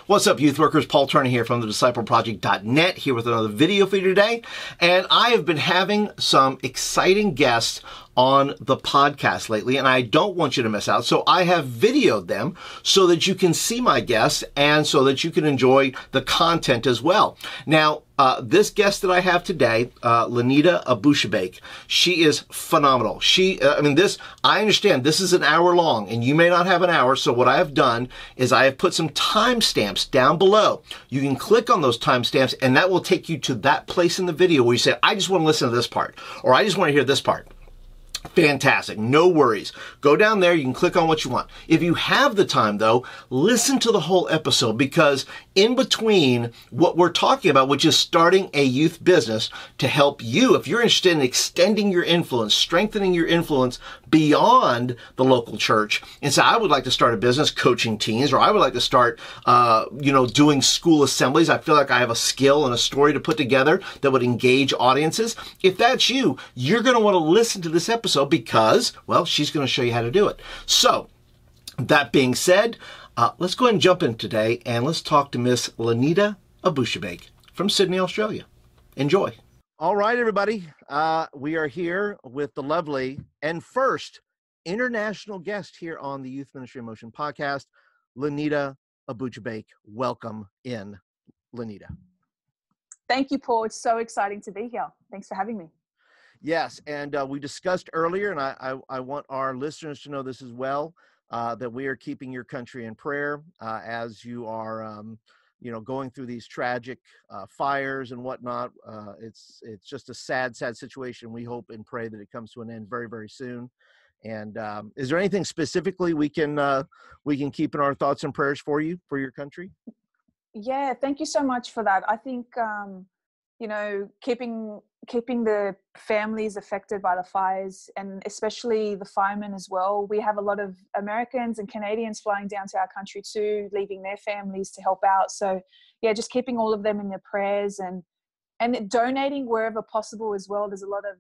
What's up, youth workers? Paul Turner here from the discipleproject.net, here with another video for you today. And I have been having some exciting guests on the podcast lately, and I don't want you to miss out. So I have videoed them so that you can see my guests and so that you can enjoy the content as well. Now, this guest that I have today, Lenita Abouchabake, she is phenomenal. I understand this is an hour long and you may not have an hour. So what I have done is I have put some timestamps down below. You can click on those timestamps and that will take you to that place in the video where you say, I just want to listen to this part, or I just want to hear this part. Fantastic. No worries. Go down there. You can click on what you want. If you have the time, though, listen to the whole episode, because in between what we're talking about, which is starting a youth business to help you, if you're interested in extending your influence, strengthening your influence beyond the local church, and say, I would like to start a business coaching teens, or I would like to start, doing school assemblies. I feel like I have a skill and a story to put together that would engage audiences. If that's you, you're going to want to listen to this episode because, well, she's going to show you how to do it. So, that being said, let's go ahead and jump in today and let's talk to Miss Lenita Abouchabake from Sydney, Australia. Enjoy. All right, everybody. We are here with the lovely and first international guest here on the Youth Ministry in Motion podcast, Lenita Abouchabake. Welcome in, Lenita. Thank you, Paul. It's so exciting to be here. Thanks for having me. Yes, and we discussed earlier, and I want our listeners to know this as well, that we are keeping your country in prayer as you are, going through these tragic fires and whatnot. It's just a sad situation. We hope and pray that it comes to an end very, very soon. And is there anything specifically we can keep in our thoughts and prayers for you, for your country? Yeah, thank you so much for that. I think keeping the families affected by the fires, and especially the firemen as well. We have a lot of Americans and Canadians flying down to our country too, leaving their families to help out. So yeah, just keeping all of them in your prayers and donating wherever possible as well. There's a lot of,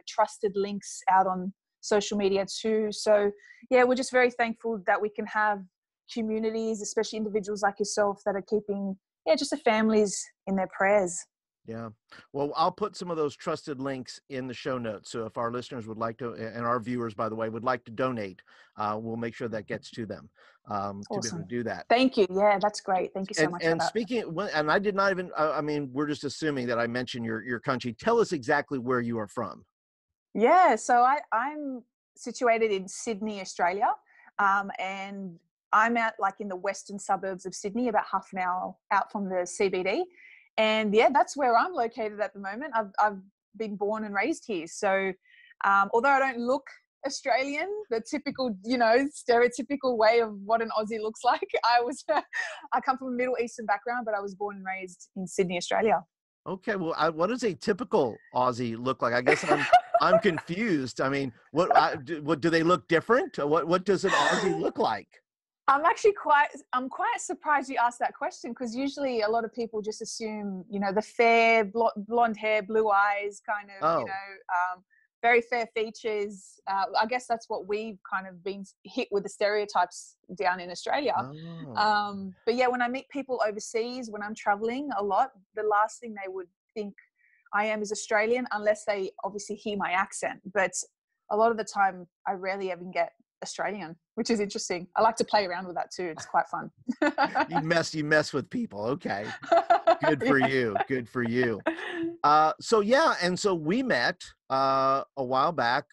trusted links out on social media too. So yeah, we're just very thankful that we can have communities, especially individuals like yourself, that are keeping, just the families in their prayers. Yeah. Well, I'll put some of those trusted links in the show notes. So if our listeners would like to, and our viewers, by the way, would like to donate, we'll make sure that gets to them Awesome. to be able to do that. Thank you. Yeah, that's great. Thank you so much. And speaking, and I did not even, we're just assuming that I mentioned your country. Tell us exactly where you are from. Yeah. So I'm situated in Sydney, Australia. And I'm out in the western suburbs of Sydney, about half an hour out from the CBD. And yeah, that's where I'm located at the moment. I've been born and raised here. So although I don't look Australian, the typical, stereotypical way of what an Aussie looks like, I come from a Middle Eastern background, but I was born and raised in Sydney, Australia. Okay. Well, what does a typical Aussie look like? I guess I'm confused. I mean, what do they look different? What does an Aussie look like? I'm quite surprised you asked that question, because usually a lot of people just assume, the fair, blonde hair, blue eyes, kind of, very fair features. I guess that's what we've kind of been hit with, the stereotypes down in Australia. Oh. But yeah, when I meet people overseas, when I'm traveling a lot, the last thing they would think I am is Australian, unless they obviously hear my accent. But a lot of the time, I rarely even get Australian, which is interesting. I like to play around with that too. It's quite fun. You mess with people. Okay. Good for you. Good for you. So we met a while back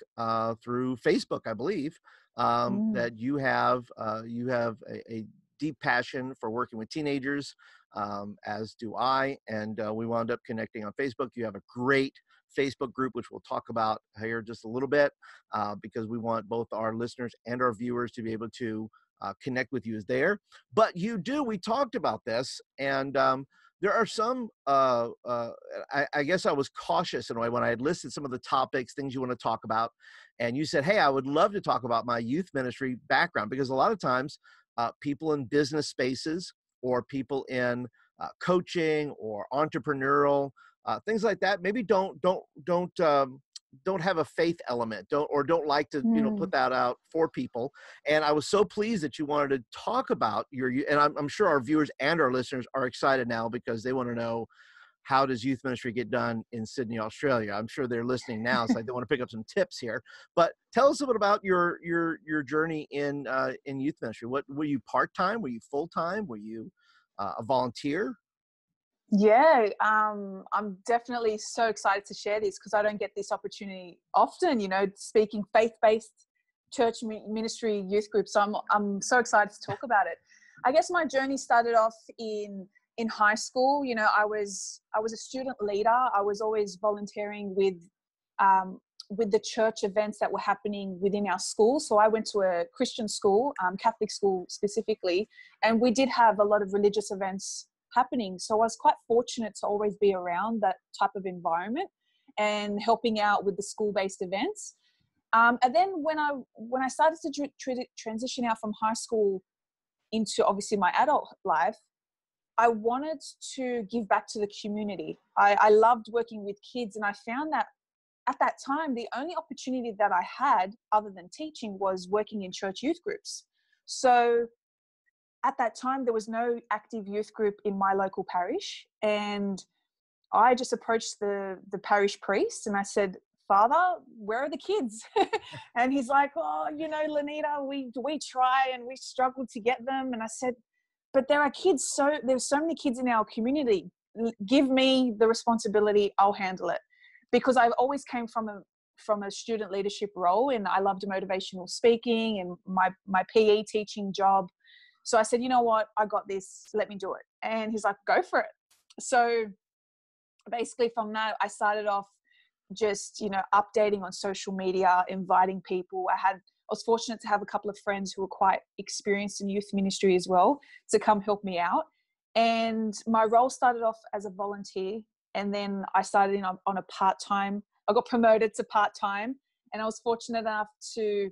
through Facebook, I believe, that you have a deep passion for working with teenagers, as do I, and we wound up connecting on Facebook. You have a great Facebook group, which we'll talk about here just a little bit, because we want both our listeners and our viewers to be able to connect with you there. But we talked about this, and there are some, I guess I was cautious in a way when I had listed some of the topics, things you want to talk about. And you said, hey, I would love to talk about my youth ministry background, because a lot of times people in business spaces or people in coaching or entrepreneurial things like that maybe don't don't have a faith element, don't like to, put that out for people. And I was so pleased that you wanted to talk about and I'm sure our viewers and our listeners are excited now because they want to know, how does youth ministry get done in Sydney, Australia? I'm sure they're listening now, so they want to pick up some tips here. But tell us a bit about your journey in youth ministry. What were you, part-time? Were you full-time? Were you a volunteer? Yeah, I'm definitely so excited to share this because I don't get this opportunity often, speaking faith-based church ministry youth groups. So I'm so excited to talk about it. I guess my journey started off in high school. I was a student leader. I was always volunteering with the church events that were happening within our school. So I went to a Christian school, Catholic school specifically, and we did have a lot of religious events happening. So I was quite fortunate to always be around that type of environment and helping out with the school-based events. And then when I started to transition out from high school into obviously my adult life, I wanted to give back to the community. I loved working with kids, and I found that at that time, the only opportunity that I had other than teaching was working in church youth groups. So at that time, there was no active youth group in my local parish. And I just approached the parish priest and I said, "Father, where are the kids?" And he's like, "Oh, Lenita, we try and we struggle to get them." And I said, "But there's so many kids in our community. Give me the responsibility, I'll handle it." Because I've always came from a student leadership role, and I loved motivational speaking and my PE teaching job. So I said, "You know what? I got this. Let me do it." And he's like, "Go for it." So basically from that, I started off just, updating on social media, inviting people. I was fortunate to have a couple of friends who were quite experienced in youth ministry as well to come help me out. And my role started off as a volunteer, and then I started on a part-time. I got promoted to part-time, and I was fortunate enough to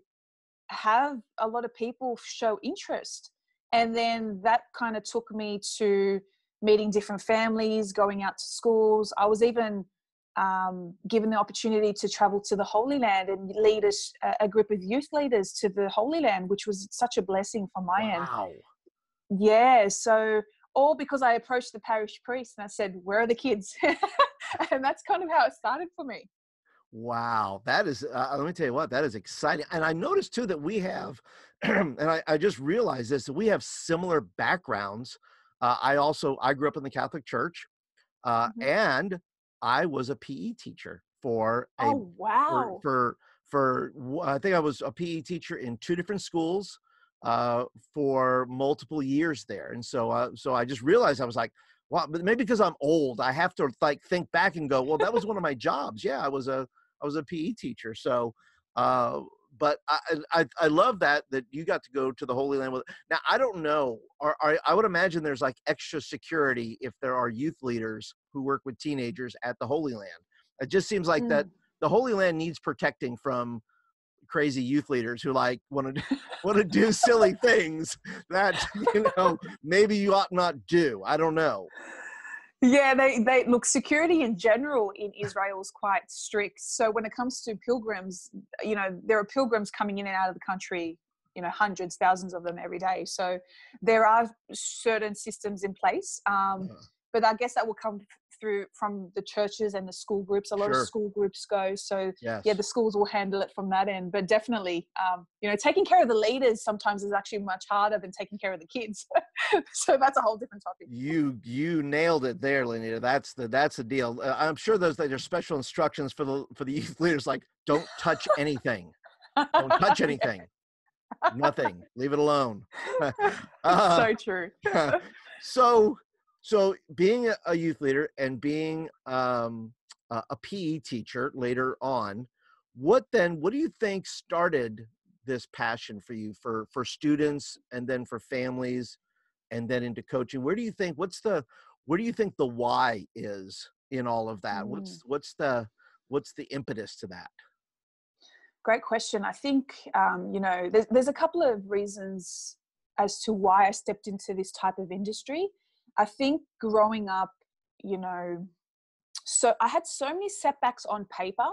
have a lot of people show interest. And then that kind of took me to meeting different families, going out to schools. I was even given the opportunity to travel to the Holy Land and lead a group of youth leaders to the Holy Land, which was such a blessing from my end. Wow. Yeah, so all because I approached the parish priest and I said, "Where are the kids?" And that's kind of how it started for me. Wow, that is, let me tell you what, that is exciting. And I noticed too that we have, and I just realized this, that we have similar backgrounds. I grew up in the Catholic Church, and I was a PE teacher Oh, wow. I think I was a PE teacher in 2 different schools for multiple years there. And so I just realized, I was like, wow, but maybe because I'm old, I have to think back and go, well, that was one of my jobs. Yeah, I was a PE teacher. So, but I love that you got to go to the Holy Land with. Now, I don't know. I would imagine there's like extra security if there are youth leaders who work with teenagers at the Holy Land. It just seems like that the Holy Land needs protecting from crazy youth leaders who want to do silly things that maybe you ought not do. I don't know. Yeah, they look, security in general in Israel is quite strict. So when it comes to pilgrims, there are pilgrims coming in and out of the country, hundreds, thousands of them every day. So there are certain systems in place. But I guess that will come through from the churches and the school groups. A lot of school groups go. So yes. Yeah, the schools will handle it from that end. But definitely, taking care of the leaders sometimes is actually much harder than taking care of the kids. So that's a whole different topic. You nailed it there, Lenita. That's the deal. I'm sure there's special instructions for the youth leaders, like don't touch anything. Don't touch anything. Nothing. Leave it alone. So true. So being a youth leader and being a PE teacher later on, what do you think started this passion for you for students and then for families and then into coaching? Where do you think the why is in all of that? What's the impetus to that? Great question. I think, there's a couple of reasons as to why I stepped into this type of industry. I think growing up, so I had so many setbacks on paper,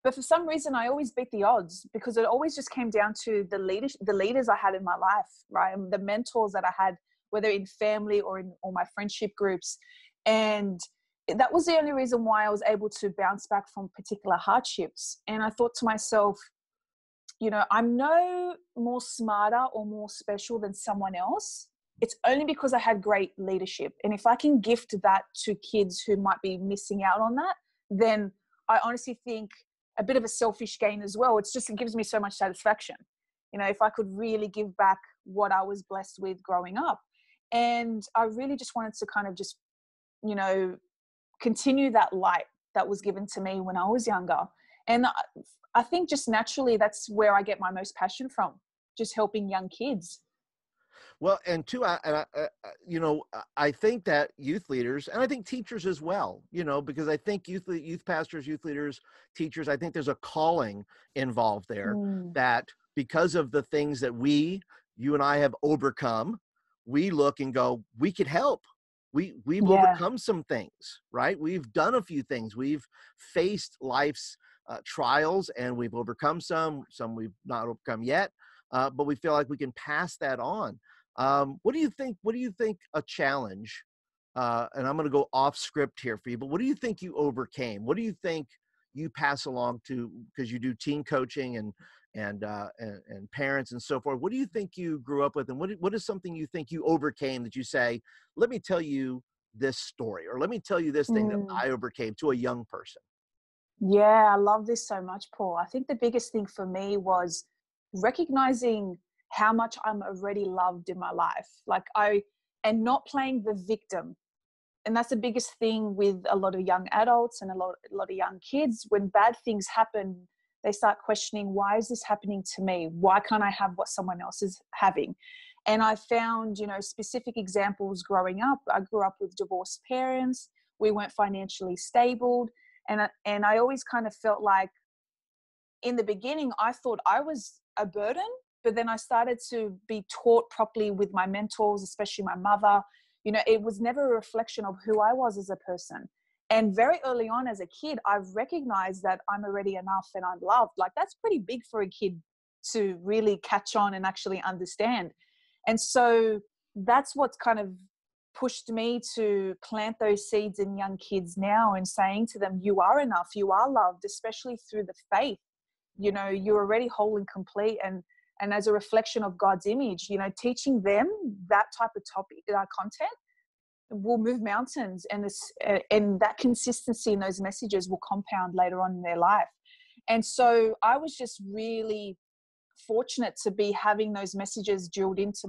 But for some reason, I always beat the odds because it always just came down to the leaders I had in my life, right? And the mentors that I had, whether in family or in all my friendship groups. And that was the only reason why I was able to bounce back from particular hardships. And I thought to myself, I'm no more smarter or more special than someone else. It's only because I had great leadership. And if I can gift that to kids who might be missing out on that, then I honestly think a bit of a selfish gain as well. It gives me so much satisfaction. If I could really give back what I was blessed with growing up. And I really just wanted to kind of just, continue that light that was given to me when I was younger. And I think just naturally, that's where I get my most passion from, just helping young kids. Well, and two, I think that youth leaders, and I think teachers as well, because I think youth pastors, youth leaders, teachers, I think there's a calling involved there that because of the things that you and I have overcome, we look and go, we could help. We've overcome some things, right? We've done a few things. We've faced life's trials, and we've overcome some we've not overcome yet, but we feel like we can pass that on. What do you think a challenge, and I'm going to go off script here for you, but what do you think you overcame? What do you think you pass along to, because you do teen coaching and parents and so forth? What do you think you grew up with, and what is something you think you overcame that you say, let me tell you this story, or let me tell you this thing that I overcame, to a young person? Yeah, I love this so much, Paul. I think the biggest thing for me was recognizing how much I'm already loved in my life. And not playing the victim. And that's the biggest thing with a lot of young adults and a lot of young kids. When bad things happen, they start questioning, why is this happening to me? Why can't I have what someone else is having? And I found, specific examples growing up. I grew up with divorced parents. We weren't financially stable. And I always kind of felt like, in the beginning, I thought I was a burden, but then I started to be taught properly with my mentors, especially my mother. It was never a reflection of who I was as a person. And very early on as a kid, I recognized that I'm already enough and I'm loved. Like, that's pretty big for a kid to really catch on and actually understand. And so that's what's kind of pushed me to plant those seeds in young kids now, and saying to them, you are enough, you are loved, especially through the faith. You're already whole and complete, and as a reflection of God's image, teaching them that type of content will move mountains, and that consistency in those messages will compound later on in their life. And so I was just really fortunate to be having those messages drilled into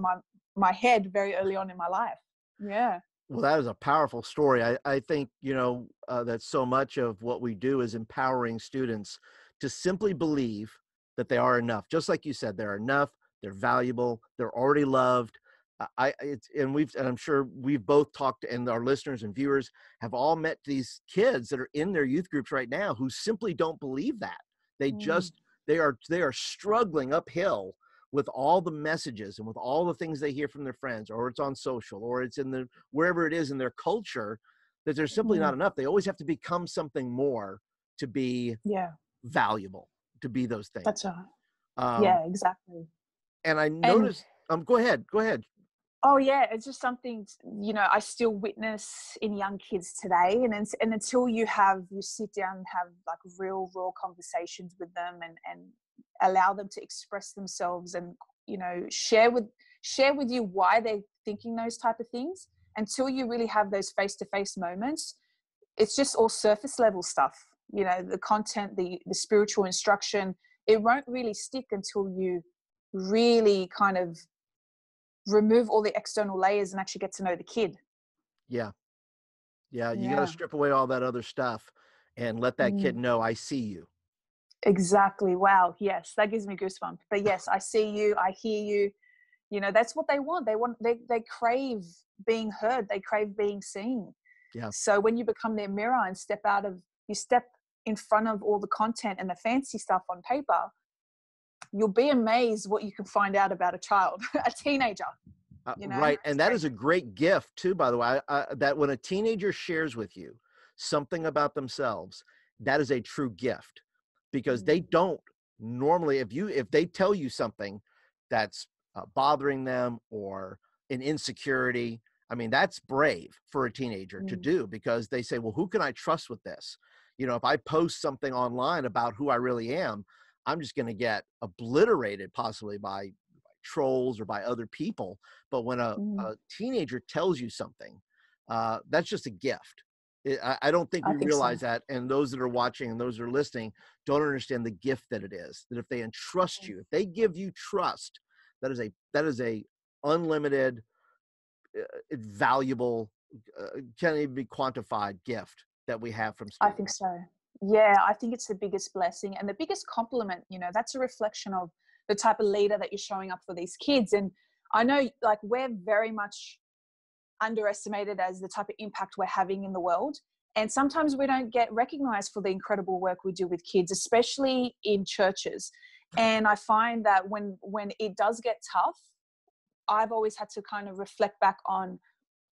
my head very early on in my life. Yeah. Well, that is a powerful story. I think, that so much of what we do is empowering students to simply believe that they are enough. Just like you said, they're enough, they're valuable, they're already loved. And I'm sure we've both talked, and our listeners and viewers have all met these kids that are in their youth groups right now who simply don't believe that. They are struggling uphill with all the messages and with all the things they hear from their friends, or it's on social, or it's in wherever it is in their culture, that they're simply not enough. They always have to become something more to be valuable, to be those things. That's right. Yeah, exactly. And I noticed, go ahead. Oh yeah, it's just something, I still witness in young kids today. And until you sit down and have like real raw conversations with them, and allow them to express themselves, and, share with you why they're thinking those type of things, until you really have those face-to-face moments, it's just all surface level stuff. The content, the spiritual instruction, it won't really stick until you really kind of remove all the external layers and actually get to know the kid. Yeah. You got to strip away all that other stuff and let that kid know, I see you. Exactly. Wow. Yes. That gives me goosebumps. But yes, I see you. I hear you. That's what they want. They crave being heard. They crave being seen. Yeah. So when you become their mirror and step in front of all the content and the fancy stuff on paper, you'll be amazed what you can find out about a child, a teenager. Right. And that is a great gift too, by the way, that when a teenager shares with you something about themselves, that is a true gift. because they don't normally, if they tell you something that's bothering them or an insecurity, I mean, that's brave for a teenager to do, because they say, well, who can I trust with this? You know, if I post something online about who I really am, I'm just going to get obliterated possibly by trolls or by other people. But when a teenager tells you something, that's just a gift. I don't think I we think so. realize that. And those that are watching and those that are listening don't understand the gift that it is, that if they entrust you, if they give you trust, that is a unlimited, valuable, can't even be quantified gift that we have from I students. think so. Yeah, I think it's the biggest blessing and the biggest compliment. You know, that's a reflection of the type of leader that you're showing up for these kids. And I know, like, we're very much underestimated as the type of impact we're having in the world. And sometimes we don't get recognized for the incredible work we do with kids, especially in churches. And I find that when it does get tough, I've always had to kind of reflect back on,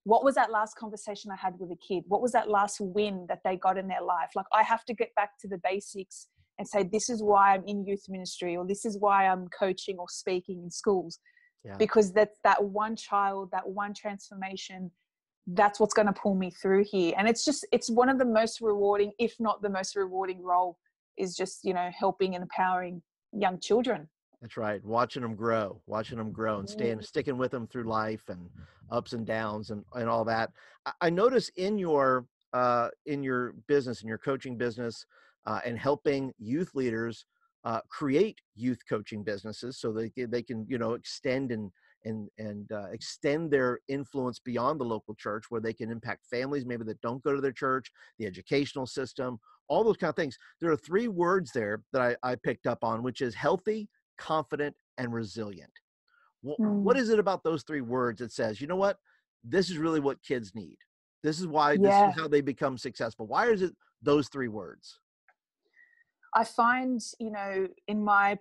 what was that last conversation I had with a kid? What was that last win that they got in their life? Like, I have to get back to the basics and say, this is why I'm in youth ministry, or this is why I'm coaching or speaking in schools. Yeah. Because that's that one child, that one transformation, that's what's going to pull me through here. And it's one of the most rewarding, if not the most rewarding role, is just, you know, helping and empowering young children. That's right. Watching them grow and sticking with them through life and ups and downs and all that. I notice in your business, in your coaching business, and helping youth leaders create youth coaching businesses so they can, you know, extend and extend their influence beyond the local church, where they can impact families maybe that don't go to their church, the educational system, all those kind of things. There are 3 words there that I picked up on, which is healthy, confident, and resilient. What is it about those 3 words that says, you know what, this is really what kids need? This is why, this is how they become successful. Why is it those 3 words? I find, you know, in my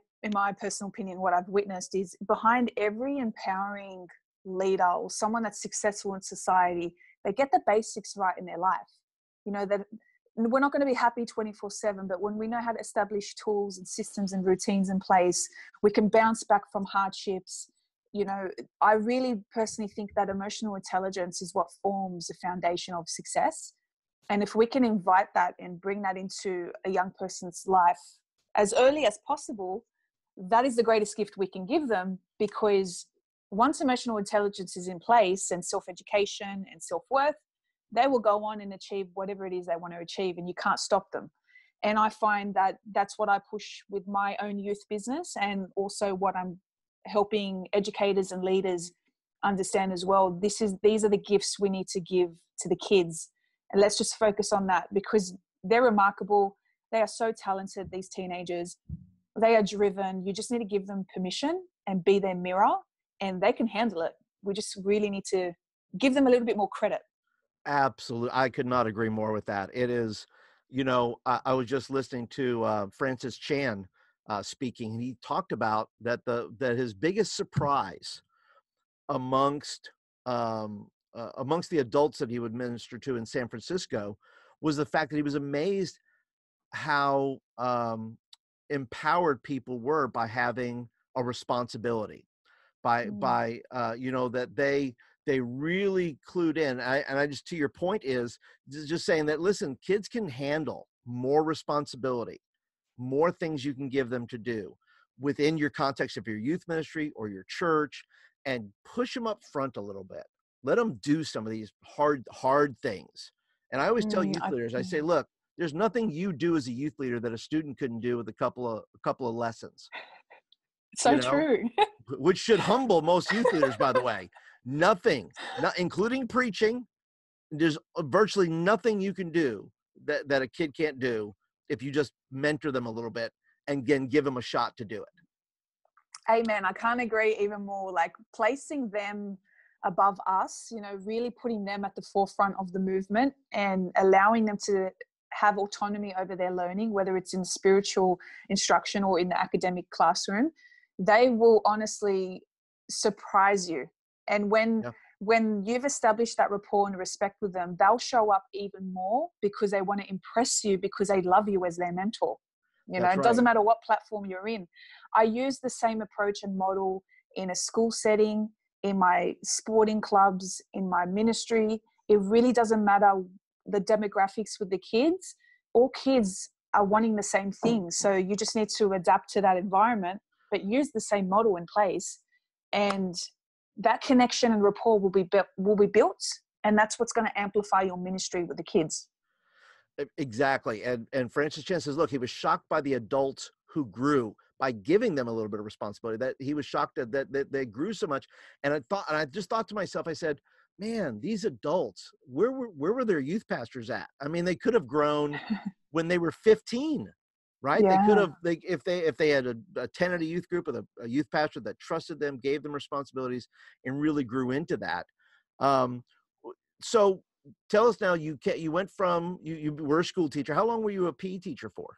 personal opinion, what I've witnessed is, behind every empowering leader or someone that's successful in society, they get the basics right in their life. You know, that we're not going to be happy 24/7, but when we know how to establish tools and systems and routines in place, we can bounce back from hardships. You know, I really personally think that emotional intelligence is what forms the foundation of success. And if we can invite that and bring that into a young person's life as early as possible, that is the greatest gift we can give them, because once emotional intelligence is in place and self-education and self-worth, they will go on and achieve whatever it is they want to achieve, and you can't stop them. And I find that that's what I push with my own youth business, and also what I'm helping educators and leaders understand as well. These are the gifts we need to give to the kids. And let's just focus on that, because they're remarkable. They are so talented, these teenagers. They are driven. You just need to give them permission and be their mirror, and they can handle it. We just really need to give them a little bit more credit. Absolutely. I could not agree more with that. It is, you know, I was just listening to Francis Chan speaking, and he talked about that his biggest surprise amongst the adults that he would minister to in San Francisco was the fact that he was amazed how empowered people were by having a responsibility, by you know, that they really clued in. And I just, to your point, is just saying that, listen, kids can handle more responsibility, more things you can give them to do within your context of your youth ministry or your church, and push them up front a little bit. Let them do some of these hard things. And I always tell youth leaders, I say, look, there's nothing you do as a youth leader that a student couldn't do with a couple of lessons. So, you know, true. Which should humble most youth leaders, by the way. Nothing, not including preaching. There's virtually nothing you can do that a kid can't do if you just mentor them a little bit and again give them a shot to do it. Amen. I can't agree even more. Like, placing them above us, you know, really putting them at the forefront of the movement and allowing them to have autonomy over their learning, whether it's in spiritual instruction or in the academic classroom, they will honestly surprise you. And when you've established that rapport and respect with them, they'll show up even more because they want to impress you, because they love you as their mentor. You know, it doesn't matter what platform you're in. I use the same approach and model in a school setting, in my sporting clubs, in my ministry. It really doesn't matter the demographics with the kids. All kids are wanting the same thing. So you just need to adapt to that environment, but use the same model in place. And that connection and rapport will be built. And that's what's going to amplify your ministry with the kids. Exactly. And Francis Chan says, look, he was shocked by the adults who grew by giving them a little bit of responsibility, that he was shocked that they I grew so much. And I just thought to myself, I said, man, these adults, where were their youth pastors at? I mean, they could have grown when they were 15, right? Yeah. They could have, if they had attended a youth group with a youth pastor that trusted them, gave them responsibilities, and really grew into that. So tell us now, you went from, you were a school teacher. How long were you a PE teacher for?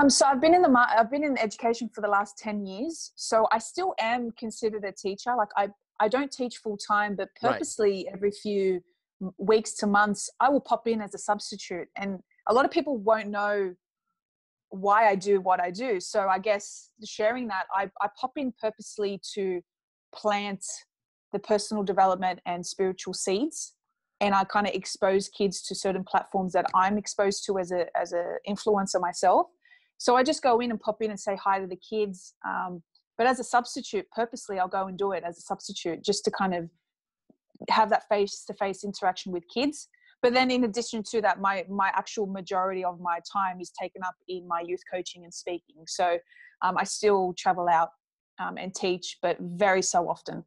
So I've been in education for the last 10 years. So I still am considered a teacher. Like I don't teach full time, but purposely every few weeks to months, I will pop in as a substitute. And a lot of people won't know why I do what I do. So I guess sharing that, I pop in purposely to plant the personal development and spiritual seeds. And I kind of expose kids to certain platforms that I'm exposed to as a influencer myself. So I just go in and pop in and say hi to the kids. But as a substitute, purposely, I'll go and do it as a substitute just to kind of have that face-to-face interaction with kids. But then in addition to that, my actual majority of my time is taken up in my youth coaching and speaking. So I still travel out and teach, but very so often.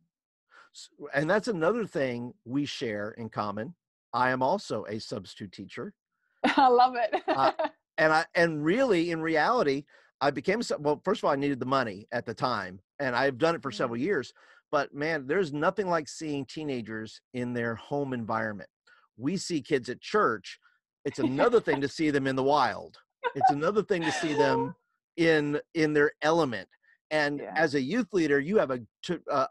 And that's another thing we share in common. I am also a substitute teacher. I love it. And really, in reality, I became, well, first of all, I needed the money at the time, and I've done it for several years. But man, there's nothing like seeing teenagers in their home environment. We see kids at church. It's another thing to see them in the wild. It's another thing to see them in their element. And as a youth leader, you have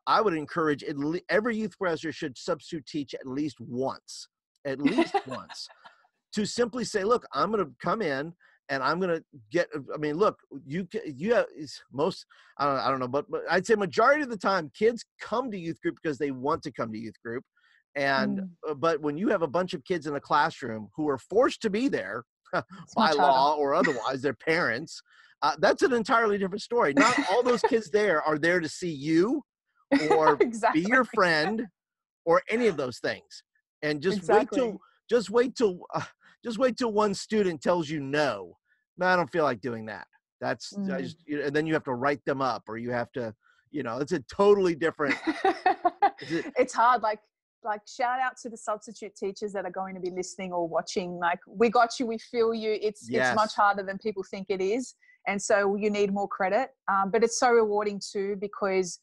I would encourage every youth pastor should substitute teach at least once, to simply say, look, I'm going to come in and I'm going to get, I mean, look, you have most, I don't know, but I'd say majority of the time kids come to youth group because they want to come to youth group. And, but when you have a bunch of kids in a classroom who are forced to be there by law or otherwise, their parents, that's an entirely different story. Not all those kids there are there to see you or be your friend or any of those things. And just wait till one student tells you no, I don't feel like doing that. That's and then you have to write them up, or you have to, it's a totally different. It's hard. Like shout out to the substitute teachers that are going to be listening or watching. Like, we got you, we feel you. It's much harder than people think it is. And so you need more credit. But it's so rewarding too, because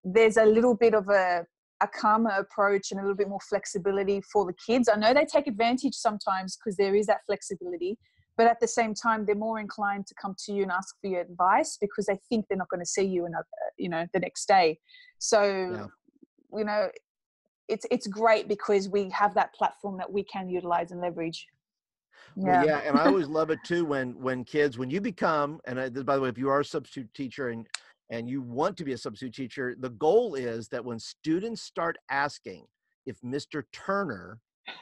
there's a little bit of a calmer approach and a little bit more flexibility for the kids. I know they take advantage sometimes because there is that flexibility, but at the same time, they're more inclined to come to you and ask for your advice because they think they're not going to see you the next day. So, it's great because we have that platform that we can utilize and leverage. Well, and I always love it too when kids, when you become, and by the way, if you are a substitute teacher and you want to be a substitute teacher, the goal is that when students start asking if Mr. Turner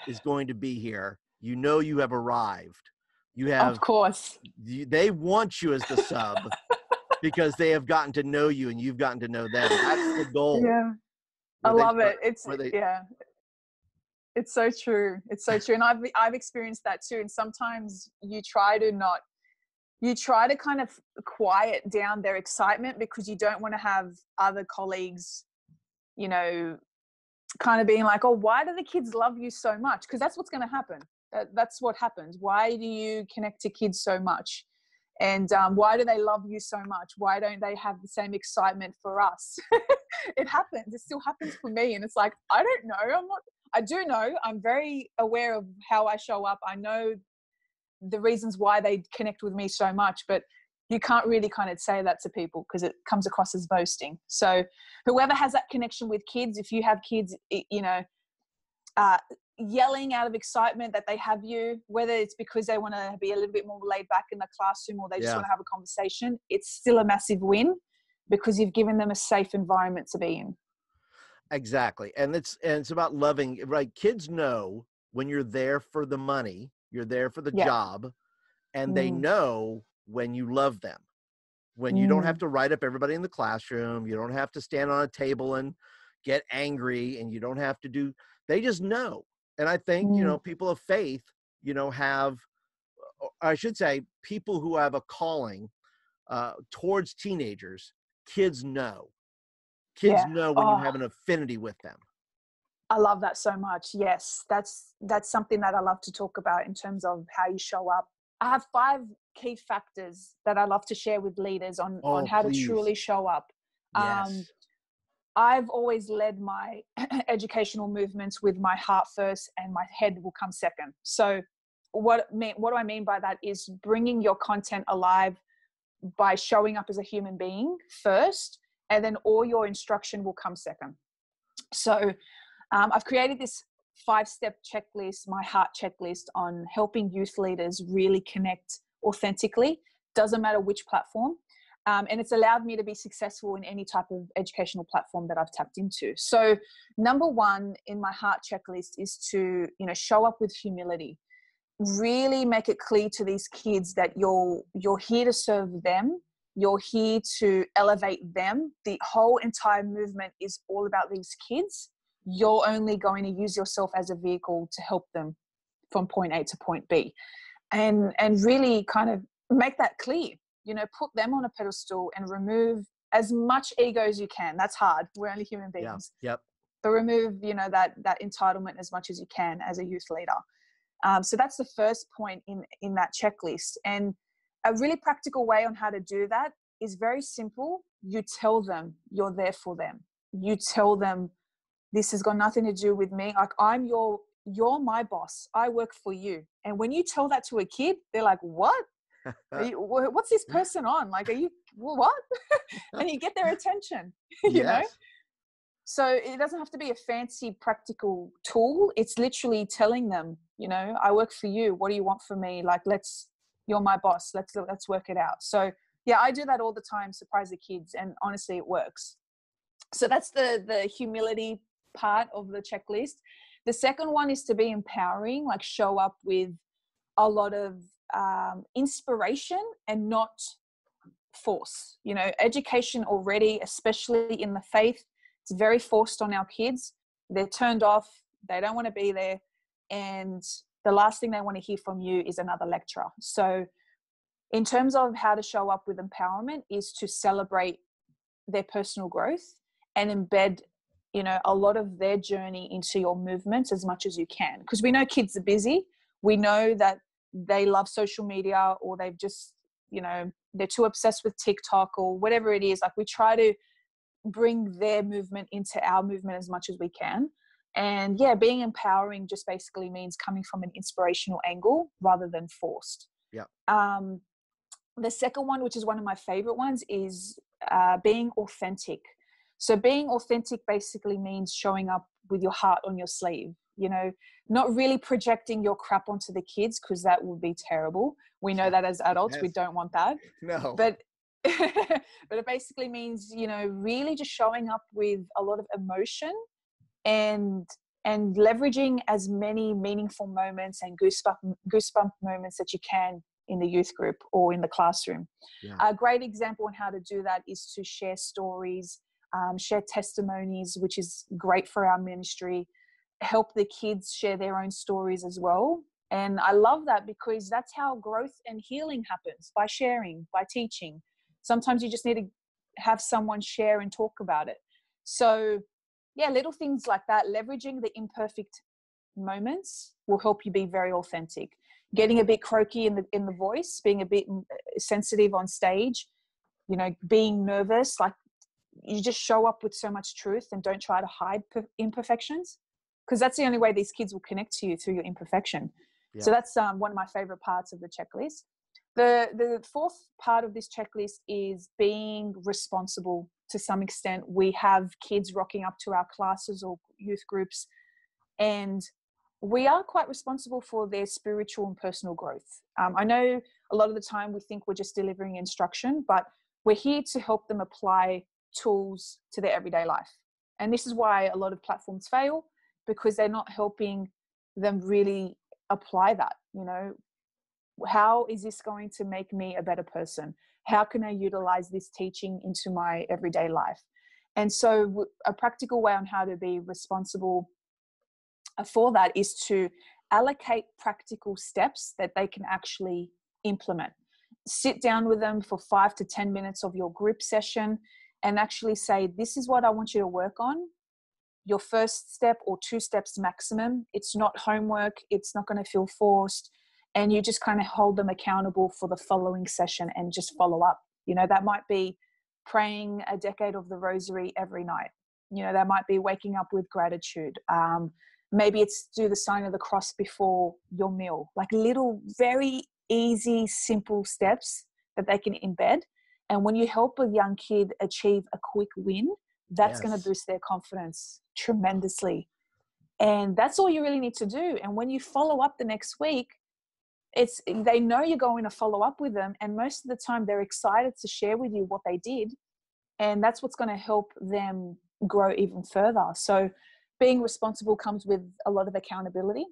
is going to be here, you have arrived. You have, of course, they want you as the sub because they have gotten to know you and you've gotten to know them. That's the goal. Yeah, I love it. It's so true. It's so true. And I've experienced that too. And sometimes you try to kind of quiet down their excitement because you don't want to have other colleagues, kind of being like, oh, why do the kids love you so much? Because that's what's going to happen. That's what happens. Why do you connect to kids so much? And why do they love you so much? Why don't they have the same excitement for us? It happens. It still happens for me. And it's like, I don't know. I do know. I'm very aware of how I show up. I know the reasons why they connect with me so much, but you can't really kind of say that to people because it comes across as boasting. So whoever has that connection with kids, if you have kids, yelling out of excitement that they have you, whether it's because they want to be a little bit more laid back in the classroom or they just want to have a conversation, it's still a massive win because you've given them a safe environment to be in. Exactly. And it's about loving, right? Kids know when you're there for the money, you're there for the job, and they know when you love them. When you don't have to write up everybody in the classroom, you don't have to stand on a table and get angry, and you don't have to do, they just know. And I think, you know, people of faith, you know, have, I should say, people who have a calling towards teenagers, kids know. Kids know when you have an affinity with them. I love that so much. Yes, that's something that I love to talk about in terms of how you show up. I have 5 key factors that I love to share with leaders on how to truly show up. Yes. I've always led my educational movements with my heart first and my head will come second. So what do I mean by that is bringing your content alive by showing up as a human being first, and then all your instruction will come second. So I've created this 5-step checklist, my heart checklist, on helping youth leaders really connect authentically. Doesn't matter which platform. And it's allowed me to be successful in any type of educational platform that I've tapped into. So number 1 in my heart checklist is to, you know, show up with humility. Really make it clear to these kids that you're here to serve them. You're here to elevate them. The whole entire movement is all about these kids. You're only going to use yourself as a vehicle to help them from point A to point B. And really kind of make that clear. You know, put them on a pedestal and remove as much ego as you can. That's hard. We're only human beings. Yeah. Yep. But remove, you know, that entitlement as much as you can as a youth leader. So that's the first point in that checklist. And a really practical way on how to do that is very simple. You tell them you're there for them. You tell them this has got nothing to do with me. Like, you're my boss. I work for you. And when you tell that to a kid, they're like, what? What's this person on? Like, are you, what? And you get their attention, you know? So it doesn't have to be a fancy practical tool. It's literally telling them, you know, I work for you. What do you want from me? Like, you're my boss. Let's work it out. So yeah, I do that all the time, surprise the kids. And honestly, it works. So that's the humility part of the checklist. The second one is to be empowering, like show up with a lot of inspiration and not force. You know, education already, especially in the faith, it's very forced on our kids. They're turned off. They don't want to be there. And the last thing they want to hear from you is another lecture. So in terms of how to show up with empowerment is to celebrate their personal growth and embed, you know, a lot of their journey into your movements as much as you can. Because we know kids are busy. We know that they love social media, or they've just, you know, they're too obsessed with TikTok or whatever it is. Like, we try to bring their movement into our movement as much as we can. And yeah, being empowering just basically means coming from an inspirational angle rather than forced. Yeah. The second one, which is one of my favorite ones, is being authentic. So being authentic basically means showing up with your heart on your sleeve, you know, not really projecting your crap onto the kids, because that would be terrible. We know that as adults, we don't want that. No. But it basically means, you know, really just showing up with a lot of emotion and leveraging as many meaningful moments and goosebump moments that you can in the youth group or in the classroom. Yeah. A great example on how to do that is to share stories, share testimonies, which is great for our ministry. Help the kids share their own stories as well. And I love that, because that's how growth and healing happens, by sharing, by teaching. Sometimes you just need to have someone share and talk about it. So yeah, little things like that, leveraging the imperfect moments will help you be very authentic. Getting a bit croaky in the voice, being a bit sensitive on stage, you know, being nervous, like, you just show up with so much truth and don't try to hide imperfections, because that's the only way these kids will connect to you, through your imperfection. Yeah. So that's one of my favorite parts of the checklist. The fourth part of this checklist is being responsible to some extent. We have kids rocking up to our classes or youth groups, And we are quite responsible for their spiritual and personal growth. I know a lot of the time we think we're just delivering instruction, but we're here to help them apply tools to their everyday life. And this is why a lot of platforms fail, because they're not helping them really apply that. You know, how is this going to make me a better person? How can I utilize this teaching into my everyday life? And so a practical way on how to be responsible for that is to allocate practical steps that they can actually implement. Sit down with them for 5 to 10 minutes of your group session and actually say, this is what I want you to work on. Your first step or 2 steps maximum. It's not homework. It's not going to feel forced. And you just kind of hold them accountable for the following session and just follow up. You know, that might be praying a decade of the rosary every night. You know, that might be waking up with gratitude. Maybe it's do the sign of the cross before your meal. Like little, very easy, simple steps that they can embed. And when you help a young kid achieve a quick win, that's going to boost their confidence tremendously. And that's all you really need to do. And when you follow up the next week, they know you're going to follow up with them. And most of the time they're excited to share with you what they did. And that's what's going to help them grow even further. So being responsible comes with a lot of accountability,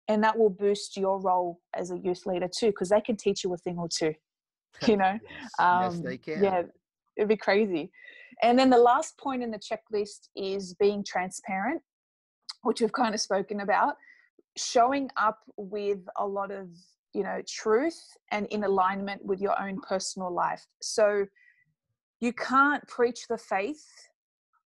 and that will boost your role as a youth leader too, because they can teach you a thing or two, you know? Yes, they can. Yeah, it'd be crazy. And then the last point in the checklist is being transparent, which we've kind of spoken about, showing up with a lot of, you know, truth and in alignment with your own personal life. So you can't preach the faith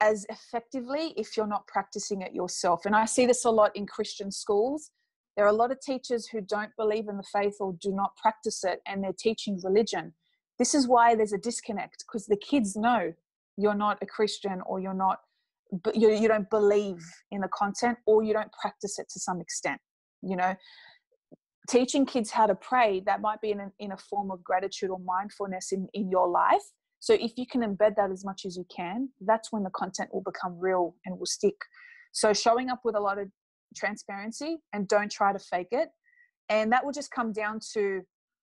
as effectively if you're not practicing it yourself. And I see this a lot in Christian schools. There are a lot of teachers who don't believe in the faith or do not practice it, and they're teaching religion. This is why there's a disconnect, because the kids know you're not a Christian, or you don't believe in the content, or you don't practice it to some extent. You know, teaching kids how to pray, that might be in a form of gratitude or mindfulness in your life. So if you can embed that as much as you can, that's when the content will become real and will stick. So showing up with a lot of transparency, and don't try to fake it. And that will just come down to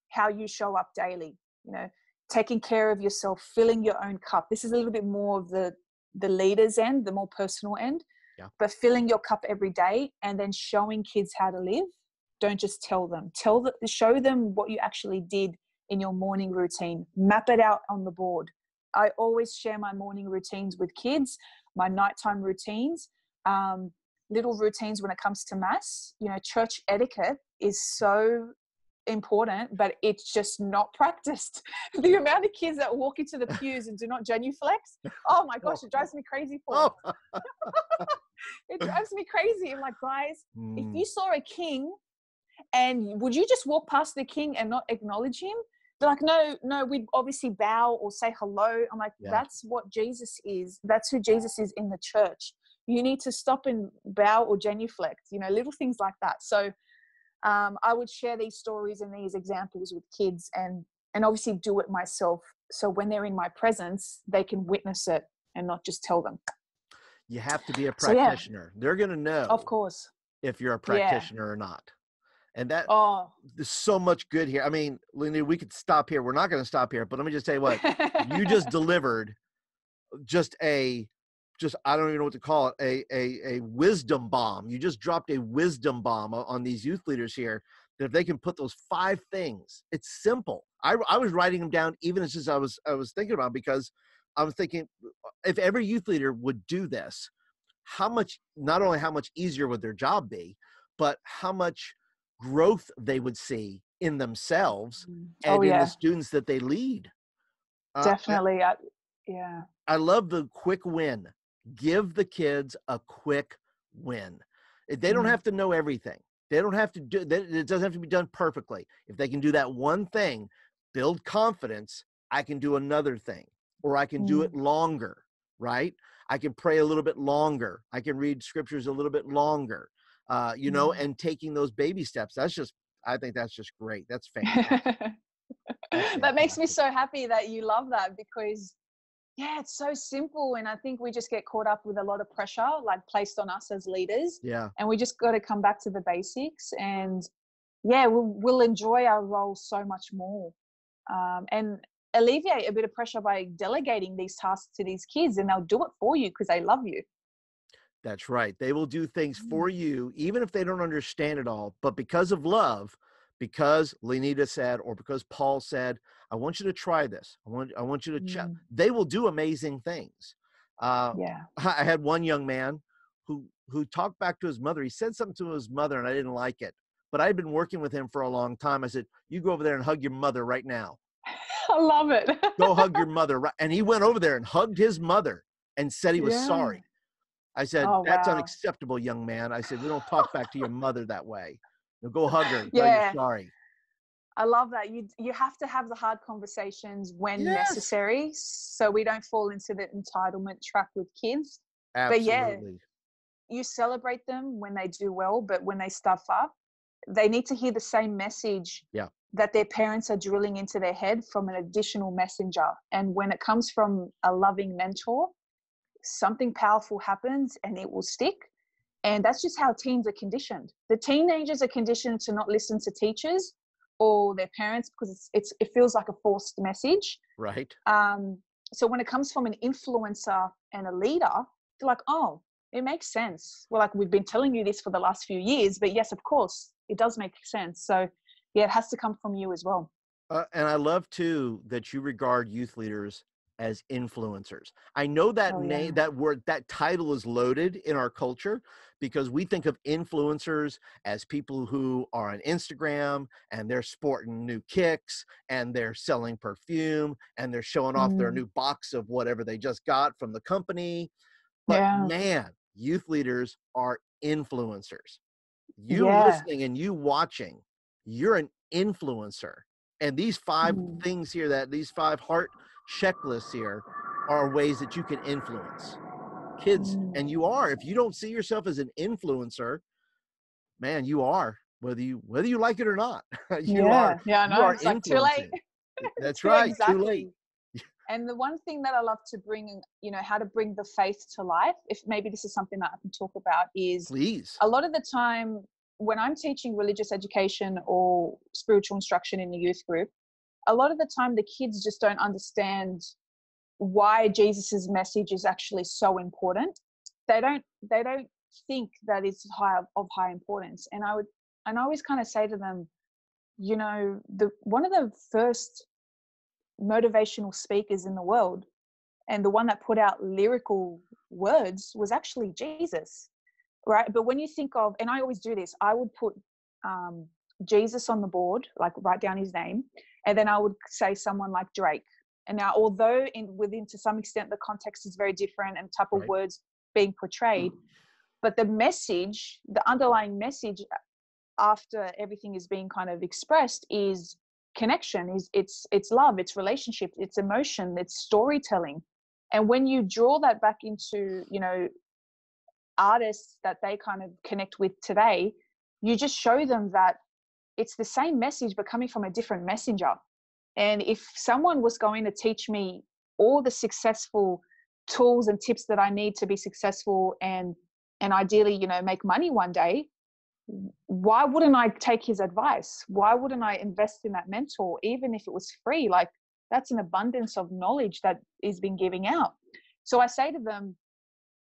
how you show up daily, you know, taking care of yourself, filling your own cup. This is a little bit more of the leader's end, the more personal end, but filling your cup every day and then showing kids how to live. Don't just tell them, show them what you actually did in your morning routine. Map it out on the board. I always share my morning routines with kids, my nighttime routines, little routines when it comes to mass. You know, church etiquette is so important, but it's just not practiced. The amount of kids that walk into the pews and do not genuflex, oh my gosh, it drives me crazy for it drives me crazy. I'm like, guys, if you saw a king, and would you just walk past the king and not acknowledge him? They're like, no, we'd obviously bow or say hello. I'm like, that's what Jesus is. That's who Jesus is in the church. You need to stop and bow or genuflect, you know, little things like that. So I would share these stories and these examples with kids, and obviously do it myself. So when they're in my presence, they can witness it and not just tell them. You have to be a practitioner. They're going to know, of course, if you're a practitioner or not. And that there's so much good here. I mean, Lenita, we could stop here. We're not going to stop here, but let me just tell you what, you just delivered I don't even know what to call it, a wisdom bomb. You just dropped a wisdom bomb on these youth leaders here, that if they can put those 5 things, it's simple. I was writing them down even as I was thinking about it, because I was thinking, if every youth leader would do this, not only how much easier would their job be, but how much growth they would see in themselves and in the students that they lead. Definitely. I love the quick win. Give the kids a quick win. They don't have to know everything. They don't have to it doesn't have to be done perfectly. If they can do that one thing, build confidence, I can do another thing, or I can do it longer, right? I can pray a little bit longer. I can read scriptures a little bit longer. You know, and taking those baby steps. I think that's just great. That's fantastic. That makes me so happy that you love that, because Yeah, it's so simple. And I think we just get caught up with a lot of pressure, like placed on us as leaders. Yeah. And we just got to come back to the basics. And yeah, we'll enjoy our role so much more. And alleviate a bit of pressure by delegating these tasks to these kids, and they'll do it for you because they love you. That's right. They will do things for you, even if they don't understand it all. But because of love, because Lenita said, or because Paul said, I want you to try this. I want you to check. They will do amazing things. Yeah. I had one young man who talked back to his mother. He said something to his mother, and I didn't like it. But I'd been working with him for a long time. I said, you go over there and hug your mother right now. I love it. Go hug your mother. And he went over there and hugged his mother and said he was sorry. I said, oh, that's wow. unacceptable, young man. I said, we don't talk back to your mother that way. Now go hug her and tell Yeah. you're sorry. I love that. You have to have the hard conversations when Yes. necessary, so we don't fall into the entitlement trap with kids. Absolutely. But yeah, you celebrate them when they do well, but when they stuff up, they need to hear the same message that their parents are drilling into their head from an additional messenger. And when it comes from a loving mentor, something powerful happens and it will stick. And that's just how teens are conditioned. The teenagers are conditioned to not listen to teachers or their parents because it feels like a forced message. Right. So when it comes from an influencer and a leader, they're like, oh, it makes sense. Well, like we've been telling you this for the last few years, but yes, of course, it does make sense. So yeah, it has to come from you as well. And I love too that you regard youth leaders as influencers. I know that name, that word, that title is loaded in our culture because we think of influencers as people who are on Instagram and they're sporting new kicks and they're selling perfume and they're showing off their new box of whatever they just got from the company. But man, youth leaders are influencers. You listening and you watching, you're an influencer. And these 5 things here, these 5 heart checklists here are ways that you can influence kids. And you are, if you don't see yourself as an influencer, man, you are, whether you like it or not. you are it's like influencing. Too late. That's right. Too late. And the one thing that I love to bring, how to bring the faith to life, if maybe this is something that I can talk about, is a lot of the time when I'm teaching religious education or spiritual instruction in the youth group, a lot of the time the kids just don't understand why Jesus's message is actually so important. They don't think that it's of high importance. And I always kind of say to them, one of the first motivational speakers in the world and the one that put out lyrical words was actually Jesus, right? But when you think of, and I always do this, I would put Jesus on the board, like write down his name, and then I would say someone like Drake. And now, although within to some extent the context is very different and type of words being portrayed, but the message, the underlying message after everything is being kind of expressed is connection, it's love, it's relationship, it's emotion, it's storytelling. And when you draw that back into artists that they kind of connect with today, you just show them that it's the same message but coming from a different messenger. And if someone was going to teach me all the successful tools and tips that I need to be successful and ideally make money one day, why wouldn't I take his advice? Why wouldn't I invest in that mentor, even if it was free? Like, that's an abundance of knowledge that is being giving out. So I say to them,